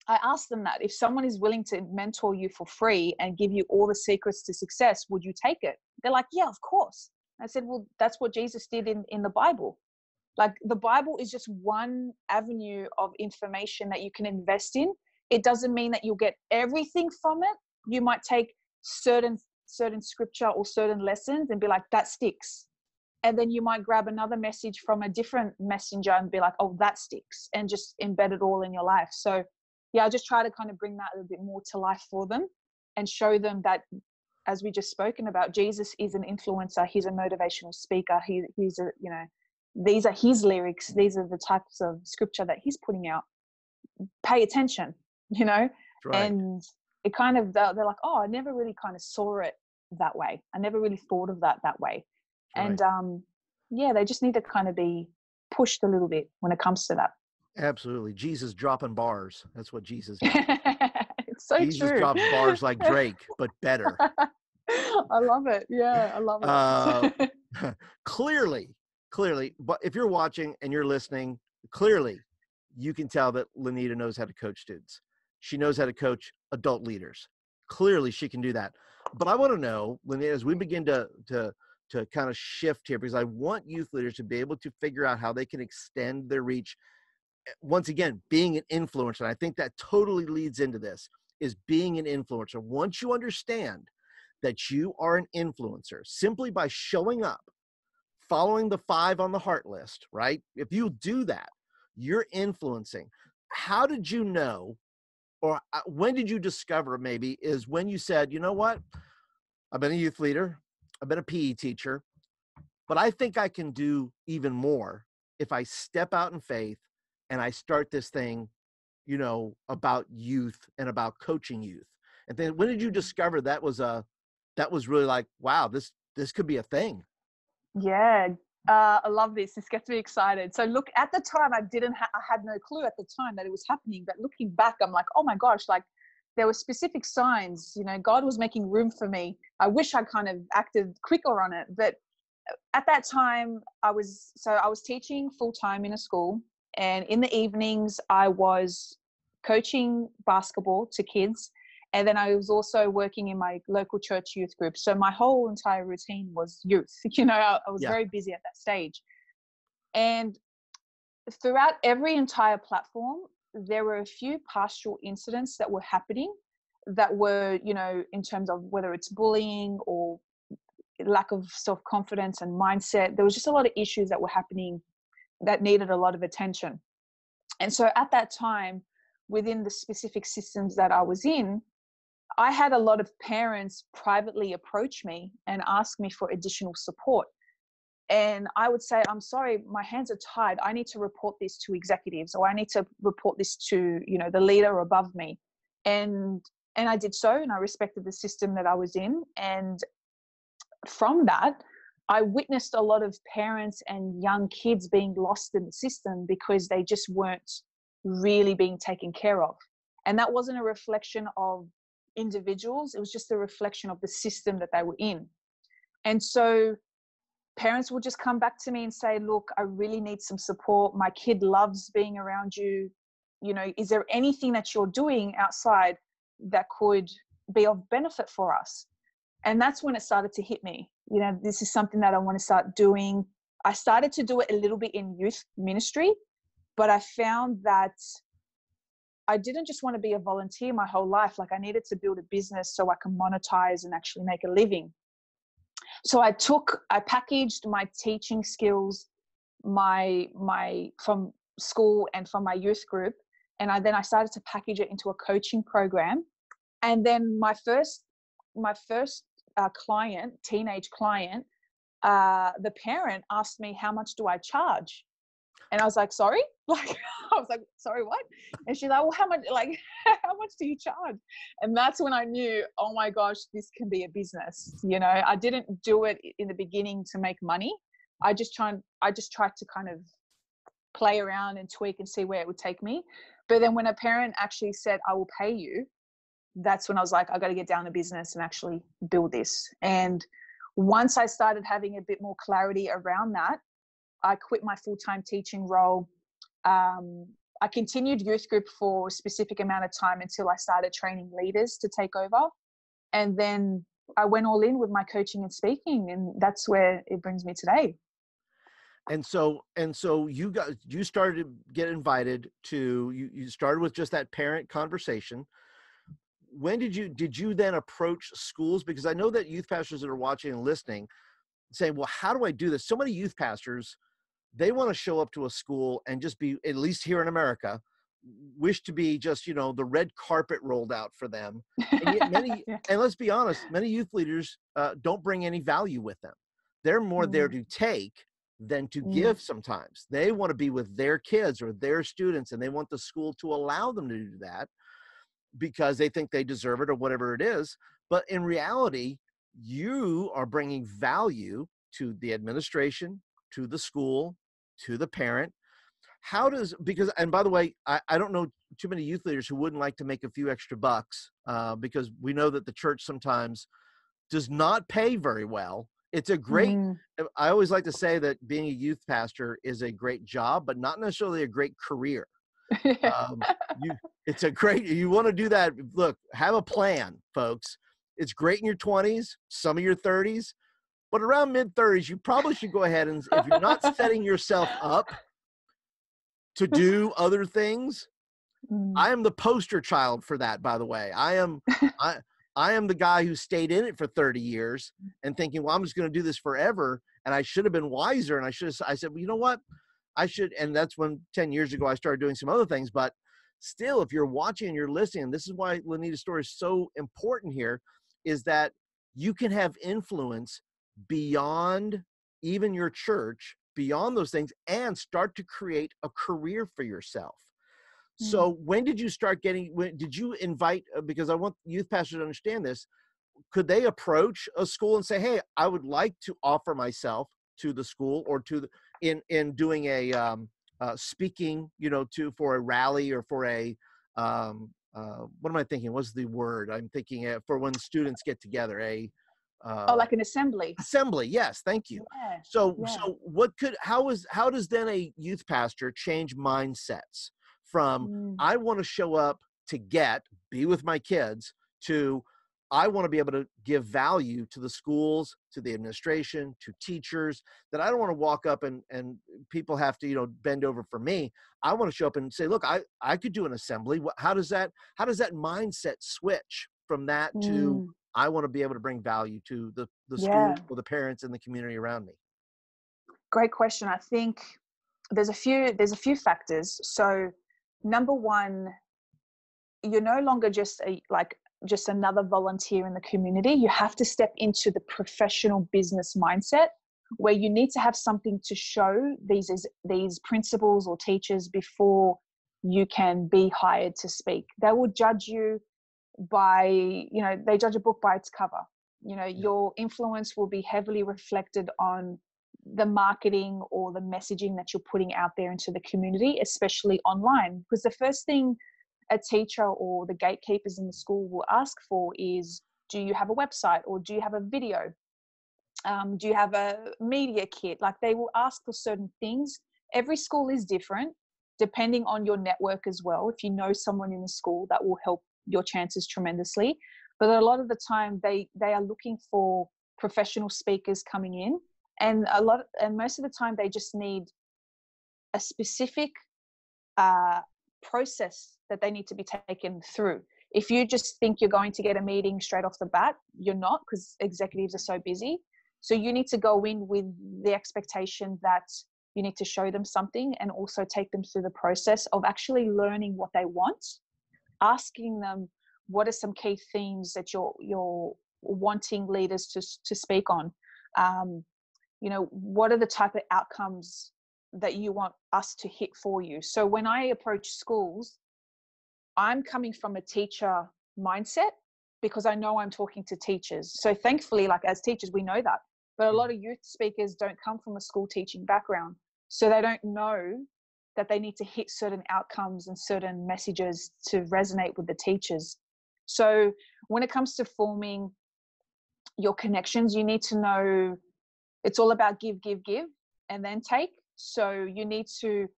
I ask them that if someone is willing to mentor you for free and give you all the secrets to success, would you take it? They're like, yeah, of course. I said, well, that's what Jesus did in the Bible. Like, the Bible is just one avenue of information that you can invest in. It doesn't mean that you'll get everything from it. You might take certain scripture or certain lessons and be like, that sticks. And then you might grab another message from a different messenger and be like, oh, that sticks, and just embed it all in your life. So yeah, I just try to kind of bring that a little bit more to life for them and show them that, as we just spoken about, Jesus is an influencer. He's a motivational speaker. He's a, these are his lyrics. These are the types of scripture that he's putting out. Pay attention, Right. And it kind of, they're like, oh, I never really kind of saw it that way. I never really thought of that way. Right. And yeah, they just need to kind of be pushed a little bit when it comes to that. Absolutely. Jesus dropping bars. That's what Jesus does. It's so Jesus true. drops bars like Drake, but better. I love it. Yeah, I love it. Clearly, but if you're watching and you're listening, clearly you can tell that Lenita knows how to coach students. She knows how to coach adult leaders. Clearly she can do that. But I want to know, Lenita, as we begin to kind of shift here, because I want youth leaders to be able to figure out how they can extend their reach. Once again, being an influencer, and I think that totally leads into this, is being an influencer. Once you understand that you are an influencer simply by showing up, following the 5 on the heart list, right? If you do that, you're influencing. How did you know, or when did you discover, maybe, is when you said, you know what? I've been a youth leader, I've been a PE teacher, but I think I can do even more if I step out in faith and I start this thing, you know, about youth and about coaching youth. And then when did you discover that was really like, wow, this could be a thing? Yeah, I love this. This gets me excited. So look, at the time, I had no clue at the time that it was happening. But looking back, I'm like, oh my gosh, like there were specific signs. You know, God was making room for me. I wish I kind of acted quicker on it. But at that time, I was teaching full time in a school, and in the evenings, I was coaching basketball to kids. And then I was also working in my local church youth group. So my whole entire routine was youth. You know, I was very busy at that stage. And throughout every entire platform, there were a few pastoral incidents that were happening that were, you know, in terms of whether it's bullying or lack of self-confidence and mindset. There was just a lot of issues that were happening that needed a lot of attention. And so at that time, within the specific systems that I was in, I had a lot of parents privately approach me and ask me for additional support. And I would say, I'm sorry, my hands are tied. I need to report this to executives, or I need to report this to, you know, the leader above me. And I did so, and I respected the system that I was in. And from that, I witnessed a lot of parents and young kids being lost in the system because they just weren't really being taken care of. And that wasn't a reflection of individuals, it was just a reflection of the system that they were in. And so parents will just come back to me and say, look, I really need some support. My kid loves being around you. You know, is there anything that you're doing outside that could be of benefit for us? And that's when it started to hit me. You know, this is something that I want to start doing. I started to do it a little bit in youth ministry, but I found that I didn't just want to be a volunteer my whole life. Like, I needed to build a business so I can monetize and actually make a living. So I packaged my teaching skills, from school and from my youth group. And I started to package it into a coaching program. And then my first client, teenage client, the parent asked me, how much do I charge? And I was like, sorry? Like, I was like, sorry, what? And she's like, well, how much do you charge? And that's when I knew, oh my gosh, this can be a business. You know, I didn't do it in the beginning to make money. I just tried to kind of play around and tweak and see where it would take me. But then when a parent actually said, I will pay you, that's when I was like, I got to get down to business and actually build this. And once I started having a bit more clarity around that, I quit my full-time teaching role. I continued youth group for a specific amount of time until I started training leaders to take over. And then I went all in with my coaching and speaking, and that's where it brings me today. And so you started to get invited to, you started with just that parent conversation. When did you then approach schools? Because I know that youth pastors that are watching and listening saying, well, how do I do this? So many youth pastors, they want to show up to a school and just be, at least here in America, wish to be just, you know, the red carpet rolled out for them. And yet many, Yeah. and let's be honest, many youth leaders don't bring any value with them. They're more there to take than to give sometimes. They want to be with their kids or their students, and they want the school to allow them to do that because they think they deserve it or whatever it is. But in reality, you are bringing value to the administration, to the school, to the parent. how does, because, and by the way, I don't know too many youth leaders who wouldn't like to make a few extra bucks, because we know that the church sometimes does not pay very well. It's a great, I always like to say that being a youth pastor is a great job, but not necessarily a great career. It's a great, you want to do that. Look, have a plan, folks. It's great in your 20s, some of your 30s, but around mid-30s, you probably should go ahead and, if you're not setting yourself up to do other things, I am the poster child for that, by the way. I am the guy who stayed in it for 30 years and thinking, well, I'm just going to do this forever. And I should have been wiser. And I said, well, you know what? And that's when 10 years ago, I started doing some other things. But still, if you're watching and you're listening, and this is why Lenita's story is so important here, is that you can have influence beyond even your church, beyond those things, and start to create a career for yourself. So when did you start did you invite, because I want youth pastors to understand this, could they approach a school and say, hey, I would like to offer myself to the school, or in doing a speaking, for a rally, or for a, what am I thinking? What's the word? I'm thinking for when students get together, like an assembly. Assembly. Yes. Thank you. Yeah. So how does then a youth pastor change mindsets from, I want to show up to be with my kids, to, I want to be able to give value to the schools, to the administration, to teachers, that I don't want to walk up and people have to, bend over for me. I want to show up and say, look, I could do an assembly. How does that mindset switch from that to, I want to be able to bring value to the school, or the parents and the community around me? Great question. I think there's a few factors. So number one, you're no longer just another volunteer in the community. You have to step into the professional business mindset, where you need to have something to show these principals or teachers before you can be hired to speak. They will judge you by, they judge a book by its cover. Your influence will be heavily reflected on the marketing or the messaging that you're putting out there into the community, especially online. Because the first thing a teacher or the gatekeepers in the school will ask for is, do you have a website, or do you have a video? Do you have a media kit? Like, they will ask for certain things. Every school is different, depending on your network as well. If you know someone in the school, that will help your chances tremendously. But a lot of the time they are looking for professional speakers coming in, and most of the time they just need a specific process that they need to be taken through. If you just think you're going to get a meeting straight off the bat, you're not, because executives are so busy. So you need to go in with the expectation that you need to show them something, and also take them through the process of actually learning what they want, asking them what are some key themes that you're wanting leaders to speak on. What are the type of outcomes that you want us to hit for you? So when I approach schools, I'm coming from a teacher mindset, because I know I'm talking to teachers. So thankfully, as teachers, we know that. But a lot of youth speakers don't come from a school teaching background. So they don't know that they need to hit certain outcomes and certain messages to resonate with the teachers. So when it comes to forming your connections, you need to know it's all about give, and then take. So you need to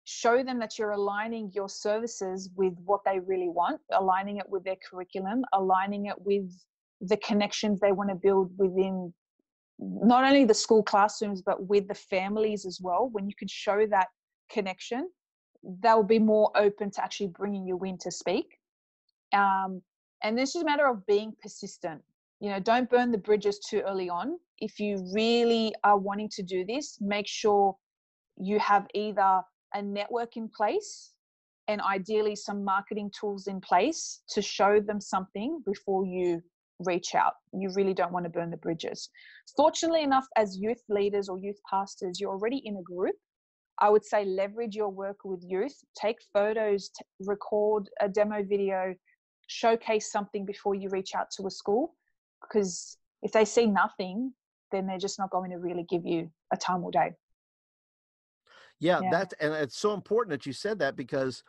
show them that you're aligning your services with what they really want, aligning it with their curriculum, aligning it with the connections they want to build within not only the school classrooms, but with the families as well. When you can show that connection, they'll be more open to actually bringing you in to speak. And this is a matter of being persistent. Don't burn the bridges too early on. If you really are wanting to do this, make sure you have either a network in place, and ideally some marketing tools in place to show them something before you reach out. You really don't want to burn the bridges. Fortunately enough, as youth leaders or youth pastors, you're already in a group. I would say leverage your work with youth, take photos, record a demo video, showcase something before you reach out to a school, because if they see nothing, then they're just not going to really give you a time or day. Yeah, Yeah. and it's so important that you said that, because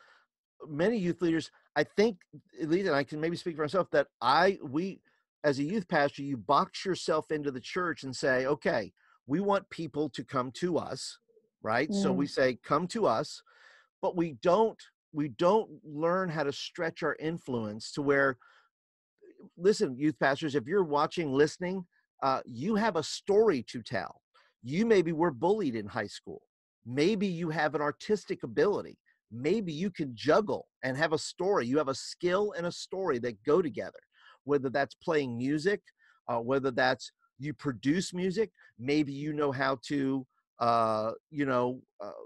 many youth leaders, I think, at least, and I can maybe speak for myself, that we as a youth pastor, you box yourself into the church and say, okay, we want people to come to us, right? So we Mm. say, come to us, but we don't learn how to stretch our influence to where, listen, youth pastors, if you're watching, listening, you have a story to tell. You maybe were bullied in high school. Maybe you have an artistic ability. Maybe you can juggle and have a story. You have a skill and a story that go together, whether that's playing music, whether that's you produce music, maybe you know how to,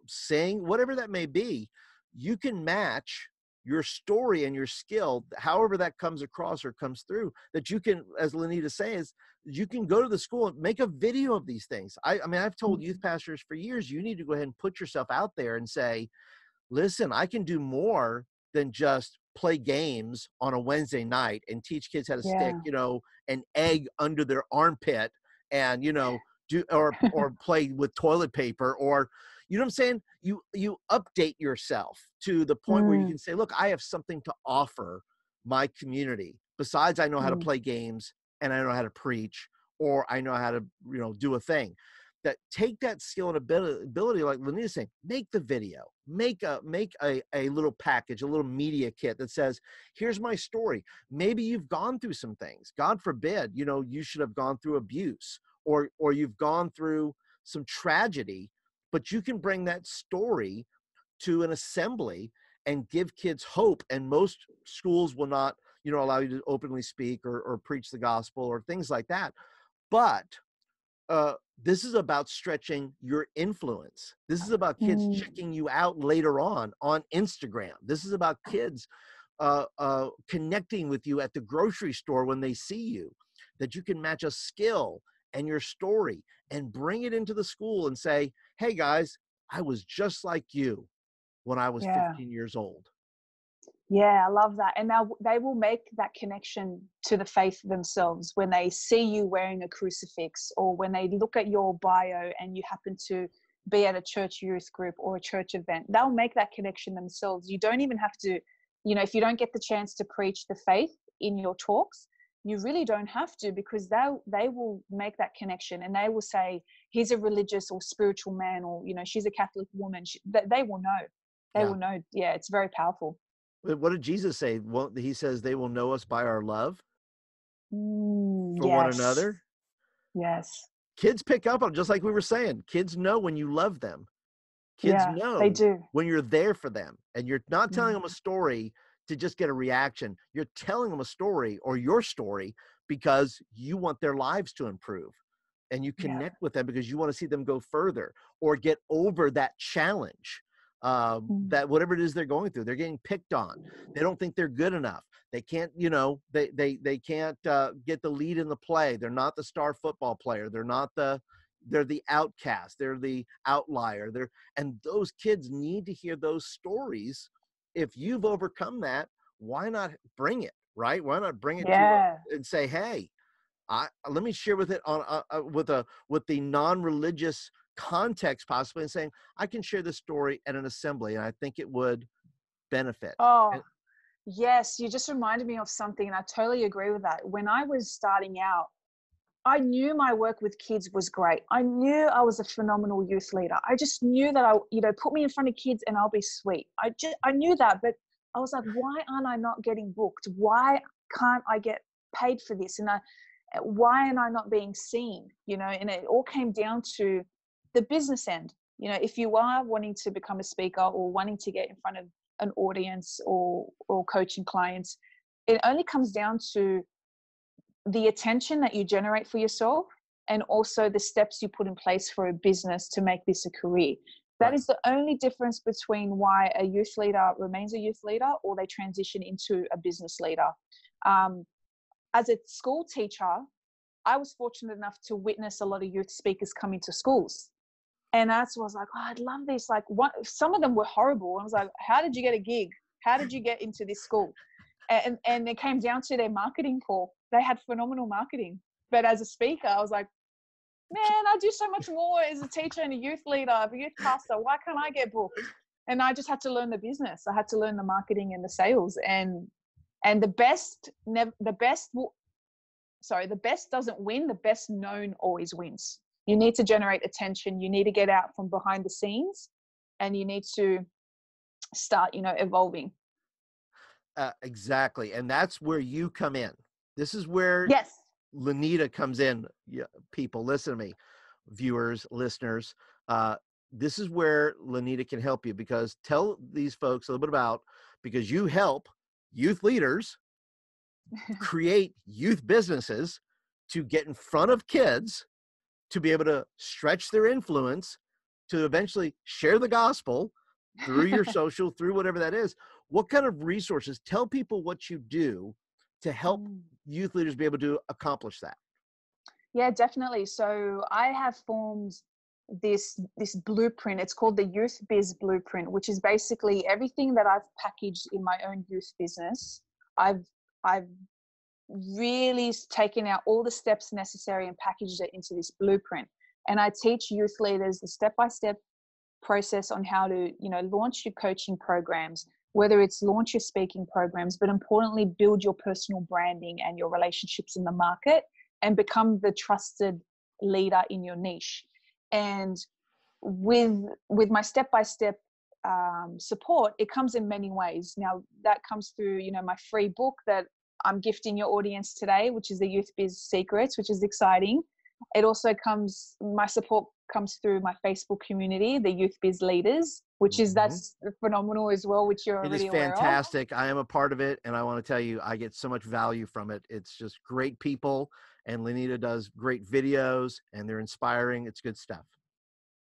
sing, whatever that may be. You can match your story and your skill, however that comes across or comes through, that you can, as Lenita says, you can go to the school and make a video of these things. I mean, I've told youth pastors for years, you need to go ahead and put yourself out there and say, listen, I can do more than just play games on a Wednesday night and teach kids how to stick, Yeah. an egg under their armpit, and, do, or play with toilet paper, or, you know what I'm saying? You update yourself to the point where you Mm. can say, look, I have something to offer my community. Besides, I know how to Mm. play games, and I know how to preach, or I know how to, do a thing. That take that skill and ability, like Lenita's saying, make the video, make a little package, a little media kit that says, here's my story. Maybe you've gone through some things. God forbid, you should have gone through abuse, or you've gone through some tragedy, but you can bring that story to an assembly and give kids hope. And most schools will not, allow you to openly speak or preach the gospel or things like that. But this is about stretching your influence. This is about kids Mm. checking you out later on Instagram. This is about kids connecting with you at the grocery store when they see you, that you can match a skill and your story and bring it into the school and say, hey guys, I was just like you when I was Yeah. 15 years old. Yeah, I love that. And now they will make that connection to the faith themselves when they see you wearing a crucifix, or when they look at your bio and you happen to be at a church youth group or a church event. They'll make that connection themselves. You don't even have to, if you don't get the chance to preach the faith in your talks, you really don't have to, because they will make that connection, and they will say, he's a religious or spiritual man, or, she's a Catholic woman. They will know. They Yeah. will know. Yeah, it's very powerful. What did Jesus say? Well, he says they will know us by our love for one Yes. another. Yes. Kids pick up on, just like we were saying, kids know when you love them. Kids Yeah, they know do. when you're there for them, and you're not telling Mm. them a story to just get a reaction. You're telling them a story, or your story, because you want their lives to improve, and you Yeah. connect with them because you want to see them go further or get over that challenge. Mm. That whatever it is they're going through, they're getting picked on. They don't think they're good enough. They can't, they can't get the lead in the play. They're not the star football player. They're the outcast. They're the outlier. And those kids need to hear those stories. If you've overcome that, why not bring it, right? Why not bring it Yeah. and say, hey, let me share with it on with the non-religious context possibly, and saying, I can share this story at an assembly, and I think it would benefit. Oh, And, yes. You just reminded me of something, and I totally agree with that. When I was starting out, I knew my work with kids was great. I knew I was a phenomenal youth leader. I just knew that put me in front of kids and I'll be sweet. I knew that, but I was like, why aren't I not getting booked? Why can't I get paid for this? And why am I not being seen? And it all came down to the business end. If you are wanting to become a speaker or wanting to get in front of an audience or coaching clients, it only comes down to the attention that you generate for yourself, and also the steps you put in place for a business to make this a career. That right. is the only difference between why a youth leader remains a youth leader or they transition into a business leader. As a school teacher, I was fortunate enough to witness a lot of youth speakers come into schools. And that's why I was like, oh, I'd love this. Like, some of them were horrible. I was like, how did you get a gig? How did you get into this school? And it came down to their marketing call. They had phenomenal marketing. But as a speaker, I was like, man, I do so much more as a teacher and a youth leader, a youth pastor. Why can't I get booked? And I just had to learn the business. I had to learn the marketing and the sales. And the best doesn't win. The best known always wins. You need to generate attention. You need to get out from behind the scenes, and you need to start, evolving. Exactly. And that's where you come in. This is where Yes. Lenita comes in. Yeah, people, listen to me, viewers, listeners. This is where Lenita can help you, because tell these folks a little bit about, because you help youth leaders create youth businesses to get in front of kids, to be able to stretch their influence, to eventually share the gospel through your social, through whatever that is. What kind of resources? Tell people what you do to help youth leaders be able to accomplish that. Yeah, definitely. So I have formed this blueprint. It's called the Youth Biz Blueprint, which is basically everything that I've packaged in my own youth business. I've really taken out all the steps necessary and packaged it into this blueprint. And I teach youth leaders the step-by-step process on how to, launch your coaching programs, whether it's launch your speaking programs, but importantly, build your personal branding and your relationships in the market and become the trusted leader in your niche. And with my step-by-step support, it comes in many ways. Now that comes through, my free book that I'm gifting your audience today, which is the Youth Biz Secrets, which is exciting. It also my support comes through my Facebook community, the Youth Biz Leaders, which is, that's phenomenal as well, which you're already aware of. It is fantastic. I am a part of it, and I want to tell you, I get so much value from it. It's just great people, and Lenita does great videos, and they're inspiring. It's good stuff.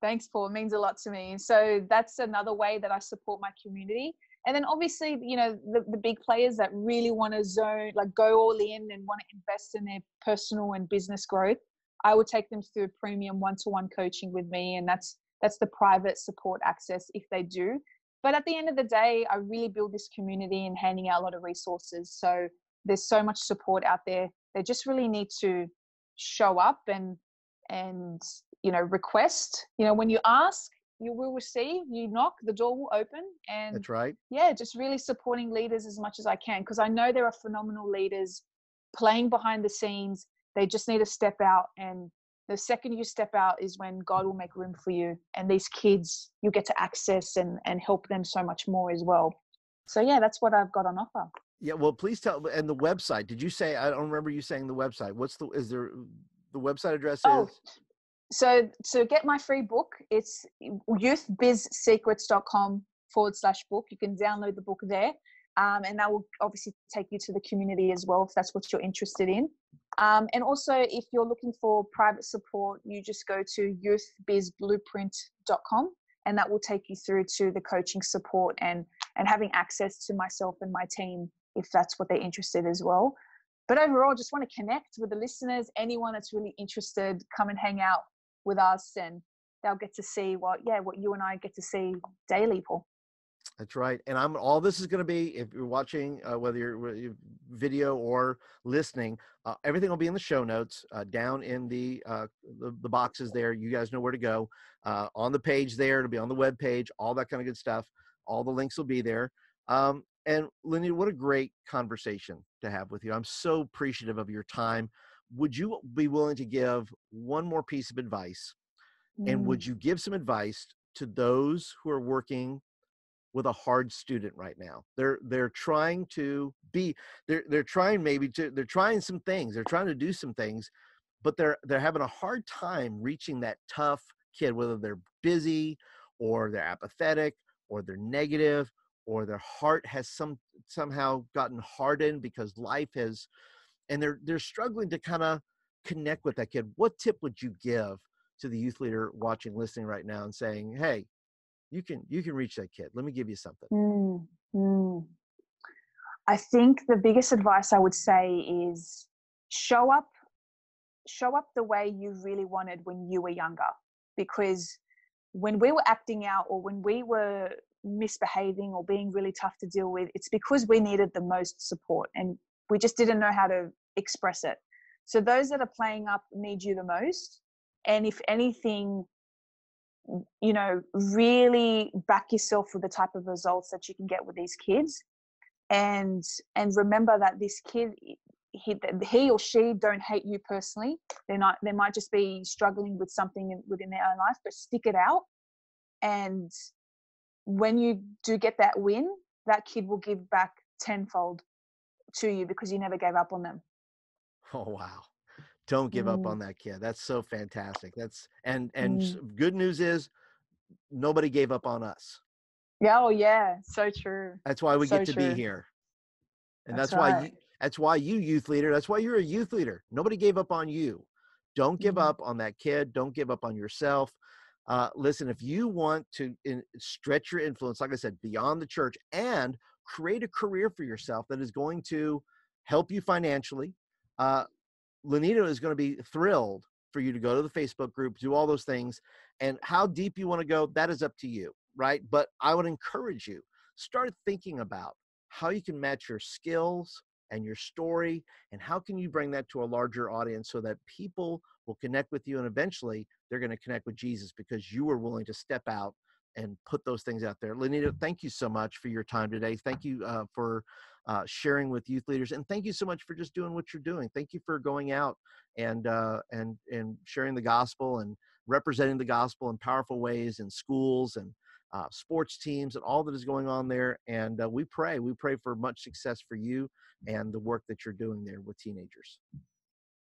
Thanks, Paul. It means a lot to me. So that's another way that I support my community. And then obviously, the big players that really want to go all in and want to invest in their personal and business growth, I would take them through premium one-to-one coaching with me. And that's the private support access if they do. But at the end of the day, I really build this community and handing out a lot of resources. So there's so much support out there. They just really need to show up and request. When you ask, you will receive. You knock, the door will open. And that's right. Yeah, just really supporting leaders as much as I can, because I know there are phenomenal leaders playing behind the scenes. They just need to step out, and the second you step out is when God will make room for you. And these kids, you get to access and help them so much more as well. So yeah, that's what I've got on offer. Yeah, well, please tell. And the website, did you say? I don't remember you saying the website. The website address is? So to get my free book, it's youthbizsecrets.com/book. You can download the book there. And that will obviously take you to the community as well, if that's what you're interested in. And also, if you're looking for private support, you just go to youthbizblueprint.com, and that will take you through to the coaching support and having access to myself and my team, if that's what they're interested as well. But overall, just want to connect with the listeners. Anyone that's really interested, come and hang out with us, and they'll get to see what you and I get to see daily, Paul. That's right. And all this is going to be, if you're watching, whether you're video or listening, everything will be in the show notes, down in the boxes there. You guys know where to go. On the page there, it'll be on the web page, all that kind of good stuff. All the links will be there. And Lenita, what a great conversation to have with you. I'm so appreciative of your time. Would you be willing to give one more piece of advice? And would you give some advice to those who are working with a hard student right now? They're trying to be, they're trying some things. They're trying to do some things, but they're having a hard time reaching that tough kid, whether they're busy or they're apathetic or they're negative, or their heart has somehow gotten hardened because life has, and they're struggling to kind of connect with that kid. What tip would you give to the youth leader watching, listening right now, and saying, hey, you can reach that kid. Let me give you something. I think the biggest advice I would say is show up the way you really wanted when you were younger. Because when we were acting out, or when we were misbehaving or being really tough to deal with, it's because we needed the most support and we just didn't know how to express it. So those that are playing up need you the most. And if anything, you know, really back yourself with the type of results that you can get with these kids. And remember that this kid, he or she don't hate you personally. They might just be struggling with something within their own life, but stick it out. And when you do get that win, that kid will give back tenfold to you because you never gave up on them. Oh, wow. Don't give up on that kid. That's so fantastic. And good news is nobody gave up on us. Yeah. Oh yeah. So true. That's why we get to be here. And that's why you youth leader, that's why you're a youth leader. Nobody gave up on you. Don't give up on that kid. Don't give up on yourself. Listen, if you want to stretch your influence, like I said, beyond the church and create a career for yourself that is going to help you financially, Lenita is going to be thrilled for you to go to the Facebook group, do all those things. And how deep you want to go, that is up to you, right? But I would encourage you, start thinking about how you can match your skills and your story, and how can you bring that to a larger audience so that people will connect with you, and eventually they're going to connect with Jesus because you were willing to step out and put those things out there. Lenita, thank you so much for your time today. Thank you for sharing with youth leaders, and thank you so much for just doing what you're doing. Thank you for going out and sharing the gospel and representing the gospel in powerful ways in schools and sports teams and all that is going on there. And we pray for much success for you and the work that you're doing there with teenagers.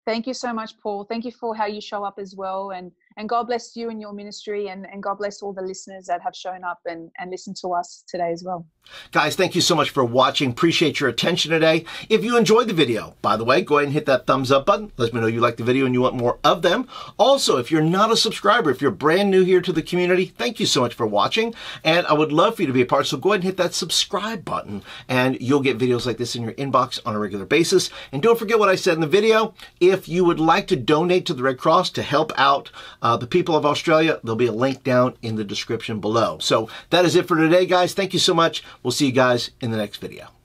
Thank you so much, Paul. Thank you for how you show up as well. And God bless you and your ministry, and God bless all the listeners that have shown up and listened to us today as well. Guys, thank you so much for watching. Appreciate your attention today. If you enjoyed the video, by the way, go ahead and hit that thumbs up button. Let me know you like the video and you want more of them. Also, if you're not a subscriber, if you're brand new here to the community, thank you so much for watching. And I would love for you to be a part. So go ahead and hit that subscribe button and you'll get videos like this in your inbox on a regular basis. And don't forget what I said in the video. If you would like to donate to the Red Cross to help out the people of Australia, there'll be a link down in the description below. So that is it for today, guys. Thank you so much. We'll see you guys in the next video.